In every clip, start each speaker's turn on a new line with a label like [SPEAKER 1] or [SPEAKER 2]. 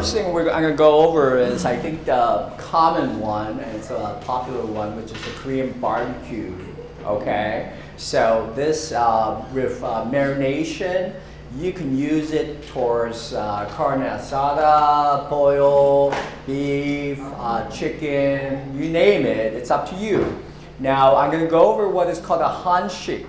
[SPEAKER 1] first thing I'm going to go over is, I think, the common one, and it's a popular one, which is the Korean barbecue. Okay, so this with marination, you can use it towards carne asada, pollo, beef, chicken, you name it. It's up to you. Now I'm going to go over what is called a hanshik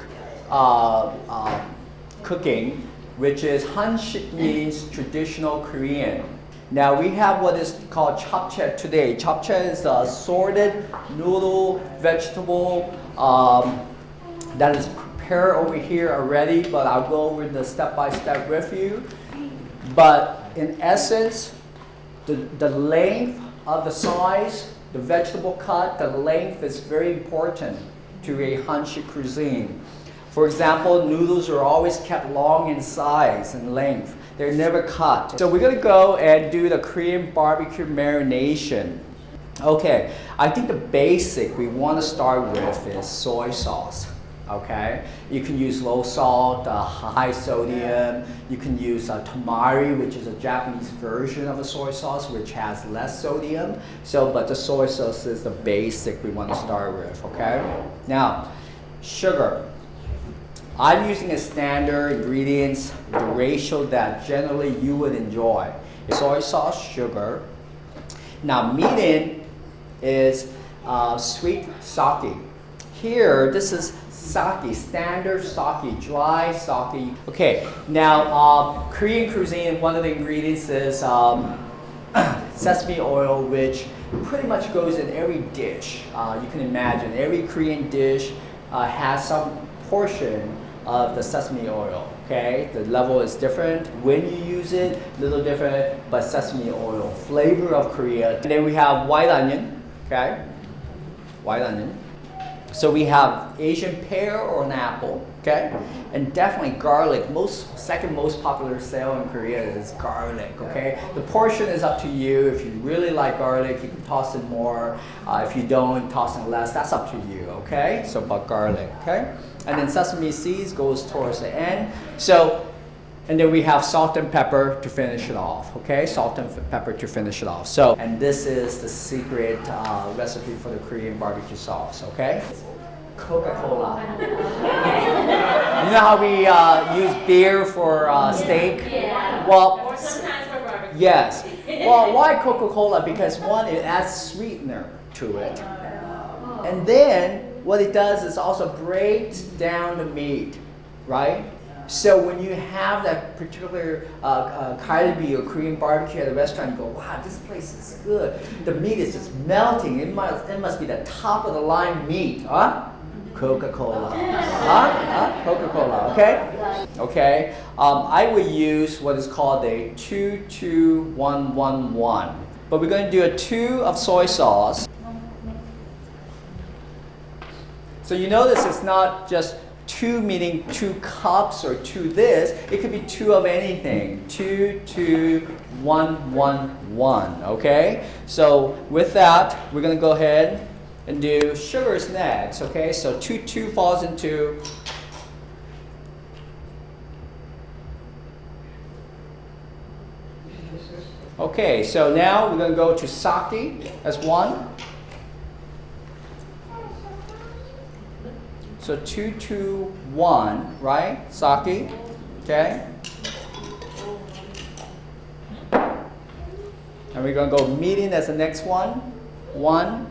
[SPEAKER 1] cooking, which is hanshik means traditional Korean. Now we have what is called japchae today. Japchae is a assorted noodle vegetable that is prepared over here already, but I'll go over the step-by-step with you. But in essence, the length of the size, the vegetable cut, the length is very important to a hanshik cuisine. For example, noodles are always kept long in size and length. They're never cut. So we're gonna go and do the Korean barbecue marination. Okay, I think the basic we want to start with is soy sauce. Okay, you can use low salt, high sodium. You can use tamari, which is a Japanese version of a soy sauce, which has less sodium. So, but the soy sauce is the basic we want to start with. Okay, now sugar. I'm using a standard ingredients, the ratio that generally you would enjoy. Soy sauce, sugar. Now mirin is sweet sake. Here, this is sake, standard sake, dry sake. Okay, now Korean cuisine, one of the ingredients is sesame oil, which pretty much goes in every dish. You can imagine every Korean dish has some portion of the sesame oil. Okay, the level is different when you use it, a little different, but sesame oil, flavor of Korea. And then we have white onion. Okay, white onion. So we have Asian pear or an apple. Okay, and definitely garlic. Second most popular sale in Korea is garlic. Okay, the portion is up to you. If you really like garlic, you can toss in more. If you don't, toss in less. That's up to you. Okay, so about garlic. Okay, and then sesame seeds goes towards the end. So, and then we have salt and pepper to finish it off. Okay, salt and pepper to finish it off. So, and this is the secret recipe for the Korean barbecue sauce. Okay. Coca-Cola. You know how we use beer for steak?
[SPEAKER 2] Yeah.
[SPEAKER 1] Well,
[SPEAKER 2] or sometimes for barbecue.
[SPEAKER 1] yes. Well, why Coca-Cola? Because one, it adds sweetener to it. And then what it does is also breaks down the meat, right? So when you have that particular kalbi or Korean barbecue at a restaurant, you go, wow, this place is good. The meat is just melting. It must be the top of the line meat, huh? Coca-Cola. Coca-Cola, okay? Okay. I would use what is called a 2-2-1-1-1. But we're going to do a 2 of soy sauce. So you notice it's not just 2 meaning 2 cups or 2 this. It could be 2 of anything. 2-2-1-1-1, okay? So with that, we're going to go ahead and do sugars next, okay? So 2 falls into okay, so now we're going to go to sake as 1. So 2-2-1, right? Sake, okay? And we're going to go mirin as the next one. 1.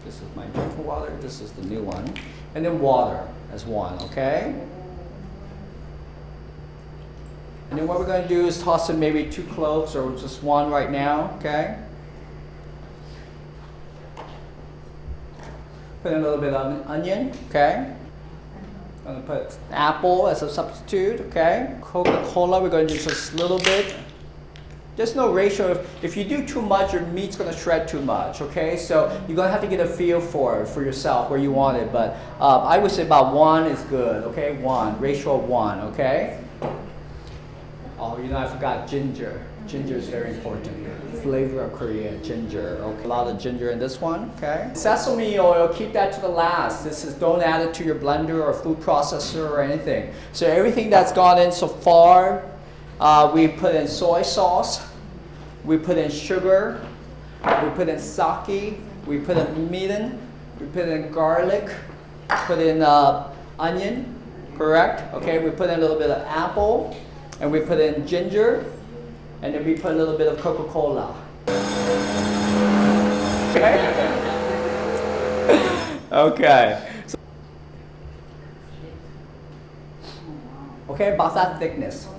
[SPEAKER 1] This is my drinking water. This is the new one. And then water as 1, okay? And then what we're going to do is toss in maybe 2 cloves or just 1 right now, okay? Put in a little bit of onion, okay? I'm going to put apple as a substitute, okay? Coca-Cola, we're going to do just a little bit. There's no ratio. If you do too much, your meat's going to shred too much, okay? So you're going to have to get a feel for it for yourself, where you want it. But I would say about 1 is good, okay? 1, ratio of 1, okay? Oh, you know, I forgot ginger. Ginger is very important here. Flavor of Korea, ginger. Okay. A lot of ginger in this one, okay? Sesame oil, keep that to the last. Don't add it to your blender or food processor or anything. So everything that's gone in so far, we put in soy sauce, we put in sugar, we put in sake, we put in mirin, we put in garlic, put in onion, correct? Okay, we put in a little bit of apple, and we put in ginger, and then we put a little bit of Coca-Cola. Okay? Okay. Okay, about that thickness.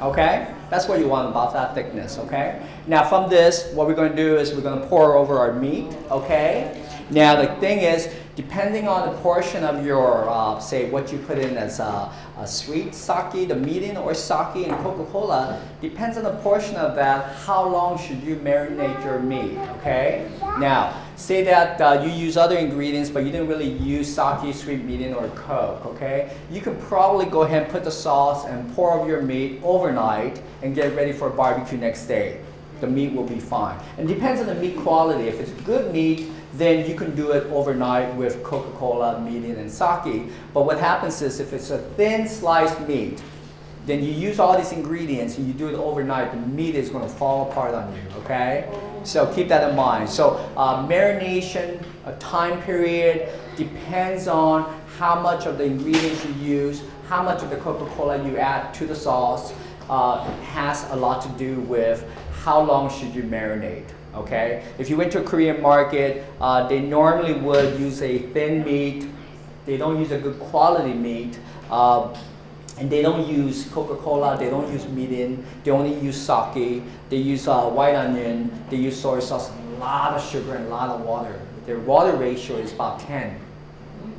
[SPEAKER 1] Okay? That's what you want, about that thickness, okay? Now from this, what we're going to do is we're going to pour over our meat, okay? Now the thing is, depending on the portion of your, say what you put in as a sweet sake, the mirin or sake and Coca-Cola, depends on the portion of that, how long should you marinate your meat, okay? Now, say that you use other ingredients, but you didn't really use sake, sweet mirin, or Coke, okay? You can probably go ahead and put the sauce and pour over your meat overnight and get ready for barbecue next day. The meat will be fine. And depends on the meat quality. If it's good meat, then you can do it overnight with Coca-Cola, mirin, and sake. But what happens is if it's a thin sliced meat, then you use all these ingredients and you do it overnight, the meat is going to fall apart on you, okay? So keep that in mind. So marination, a time period, depends on how much of the ingredients you use, how much of the Coca-Cola you add to the sauce, has a lot to do with how long should you marinate, okay? If you went to a Korean market, they normally would use a thin meat. They don't use a good quality meat. And they don't use Coca-Cola, they don't use mirin, they only use sake, they use white onion, they use soy sauce, a lot of sugar and a lot of water. Their water ratio is about 10.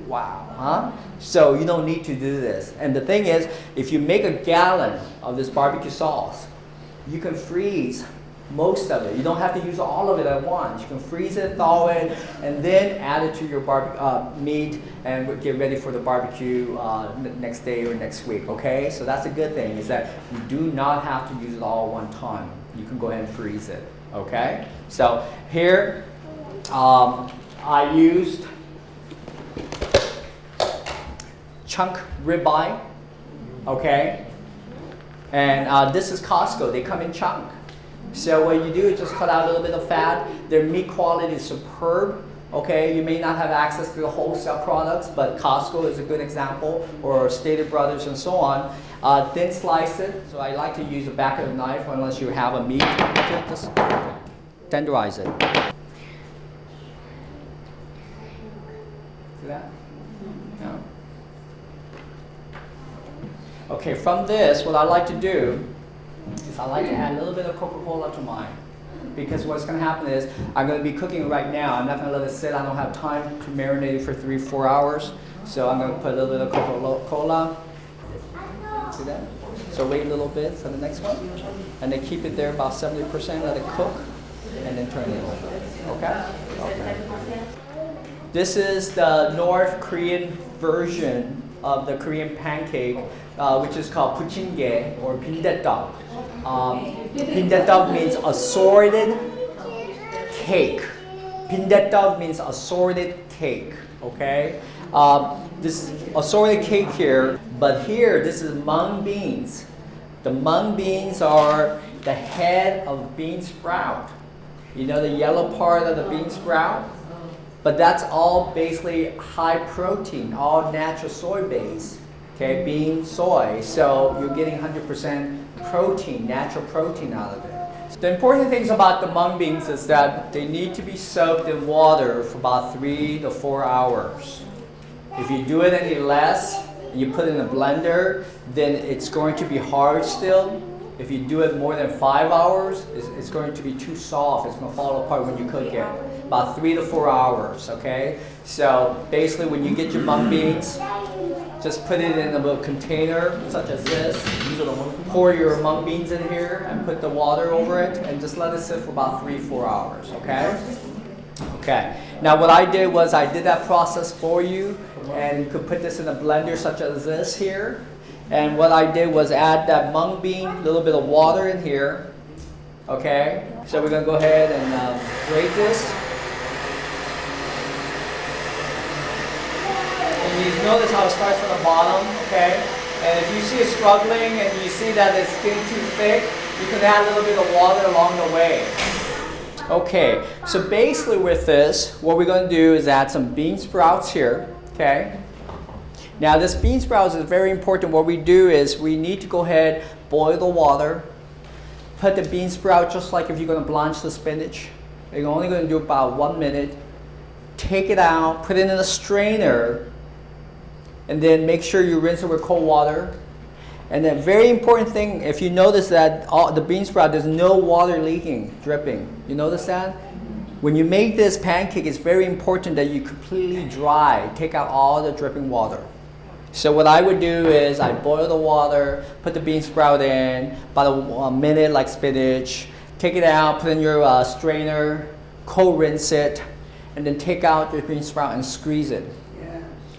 [SPEAKER 1] Wow, huh? So you don't need to do this. And the thing is, if you make a gallon of this barbecue sauce, you can freeze most of it. You don't have to use all of it at once. You can freeze it, thaw it, and then add it to your meat and get ready for the barbecue next day or next week, okay? So that's a good thing, is that you do not have to use it all one time. You can go ahead and freeze it, okay? So here, I used chunk ribeye, okay? And this is Costco. They come in chunk. So what you do is just cut out a little bit of fat. Their meat quality is superb. Okay, you may not have access to the wholesale products, but Costco is a good example, or Stater Brothers and so on. Thin slice it. So I like to use a back of the knife unless you have a meat. Just tenderize it. See that? Yeah. Okay, from this, what I like to do is I like to add a little bit of Coca-Cola to mine. Because what's going to happen is I'm going to be cooking it right now. I'm not going to let it sit. I don't have time to marinate it for 3-4 hours. So I'm going to put a little bit of Coca-Cola. See that? So wait a little bit for the next one. And then keep it there about 70%, let it cook, and then turn it over. Okay? Okay. This is the North Korean version of the Korean pancake, which is called puchinge or 빈대떡. 빈대떡 means assorted cake. 빈대떡 means assorted cake. Okay, this assorted cake here, but here this is mung beans. The mung beans are the head of bean sprout. You know the yellow part of the bean sprout? But that's all basically high protein, all natural soy base. Okay, bean, soy. So you're getting 100% protein, natural protein out of it. The important things about the mung beans is that they need to be soaked in water for about 3 to 4 hours. If you do it any less, you put it in a blender, then it's going to be hard still. If you do it more than 5 hours, it's going to be too soft. It's going to fall apart when you cook it. About 3 to 4 hours, okay? So basically when you get your mung beans, just put it in a little container such as this. Pour your mung beans in here and put the water over it and just let it sit for about 3-4 hours, okay? Okay. Now what I did was I did that process for you, and you could put this in a blender such as this here. And what I did was add that mung bean, a little bit of water in here, Okay, so we're gonna go ahead and grate this. And you notice how it starts from the bottom, okay? And if you see it struggling and you see that it's getting too thick, you can add a little bit of water along the way. Okay, so basically with this, what we're going to do is add some bean sprouts here, okay? Now this bean sprouts is very important. What we do is we need to go ahead, boil the water, put the bean sprout just like if you're going to blanch the spinach. You're only going to do about 1 minute. Take it out, put it in a strainer, and then make sure you rinse it with cold water. And then very important thing, if you notice that the bean sprout, there's no water leaking, dripping. You notice that? When you make this pancake, it's very important that you completely dry, take out all the dripping water. So what I would do is I boil the water, put the bean sprout in, about a minute like spinach, take it out, put in your strainer, cold rinse it, and then take out your bean sprout and squeeze it.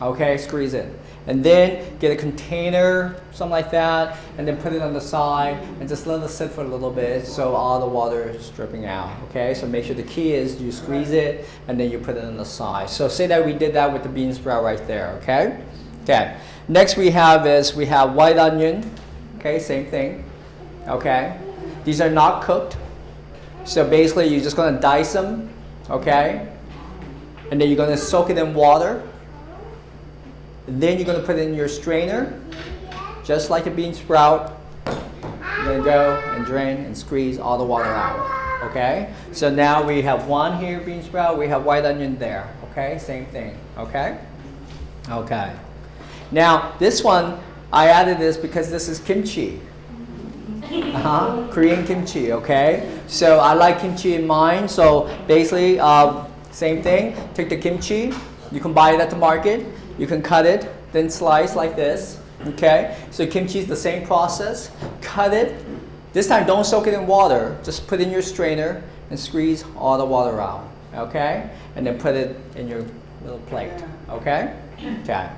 [SPEAKER 1] Okay, squeeze it. And then get a container, something like that, and then put it on the side and just let it sit for a little bit so all the water is dripping out. Okay, so make sure the key is you squeeze it and then you put it on the side. So say that we did that with the bean sprout right there, okay? Okay, next we have white onion. Okay, same thing. Okay, these are not cooked. So basically you're just gonna dice them, okay? And then you're gonna soak it in water. Then you're going to put it in your strainer, just like a bean sprout. You're going to go and drain and squeeze all the water out. Okay? So now we have one here, bean sprout. We have white onion there. Okay? Same thing. Okay? Okay. Now, this one, I added this because this is kimchi. Korean kimchi. Okay? So I like kimchi in mine. So basically, same thing. Take the kimchi. You can buy it at the market. You can cut it, then slice like this, okay? So kimchi is the same process. Cut it. This time don't soak it in water. Just put it in your strainer and squeeze all the water out, okay? And then put it in your little plate, okay? Okay.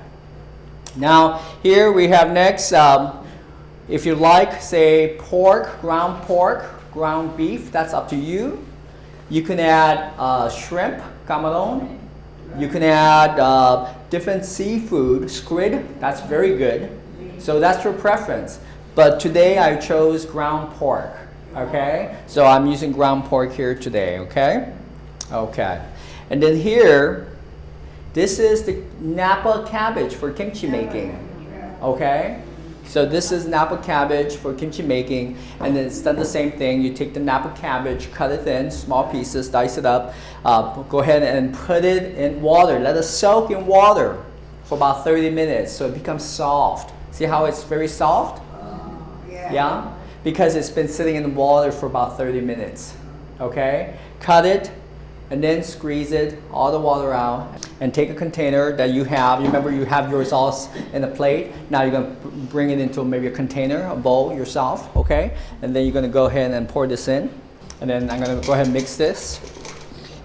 [SPEAKER 1] Now here we have next, if you like, say pork, ground beef, that's up to you. You can add shrimp, camarón. You can add different seafood, squid, that's very good. So that's your preference. But today I chose ground pork, okay? So I'm using ground pork here today, okay? Okay. And then here, this is the Napa cabbage for kimchi making, okay? So this is Napa cabbage for kimchi making, and then it's done the same thing. You take the Napa cabbage, cut it thin, small pieces, dice it up. Go ahead and put it in water. Let it soak in water for about 30 minutes so it becomes soft. See how it's very soft? Yeah? Because it's been sitting in the water for about 30 minutes. Okay? Cut it, and then squeeze it, all the water out, and take a container that you have. You remember you have your sauce in a plate. Now you're going to bring it into maybe a container, a bowl yourself, okay? And then you're going to go ahead and pour this in. And then I'm going to go ahead and mix this.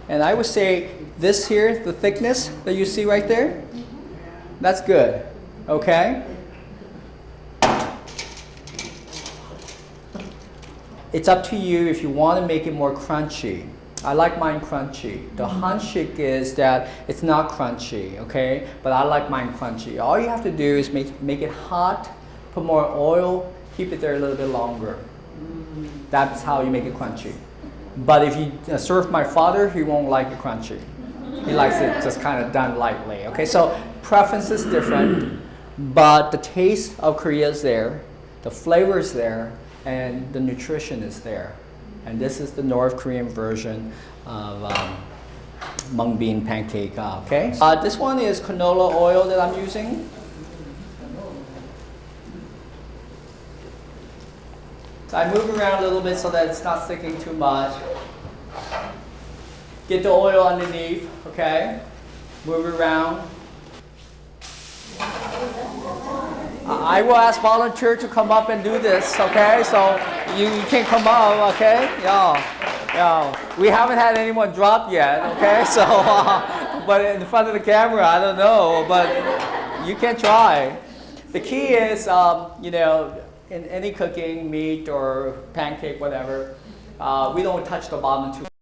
[SPEAKER 1] And I would say this here, the thickness that you see right there, that's good, okay? It's up to you if you want to make it more crunchy. I like mine crunchy. The hanshik is that it's not crunchy, okay? But I like mine crunchy. All you have to do is make it hot, put more oil, keep it there a little bit longer. That's how you make it crunchy. But if you serve my father, he won't like it crunchy. He likes it just kind of done lightly, okay? So preference is different, but the taste of Korea is there, the flavor is there, and the nutrition is there. And this is the North Korean version of mung bean pancake, okay? This one is canola oil that I'm using. So I move around a little bit so that it's not sticking too much. Get the oil underneath, okay? Move around. I will ask volunteer to come up and do this, okay? So you can come up, okay? Yeah. We haven't had anyone drop yet, okay? So, but in front of the camera, I don't know, but you can try. The key is, you know, in any cooking, meat or pancake, whatever, We don't touch the bottom too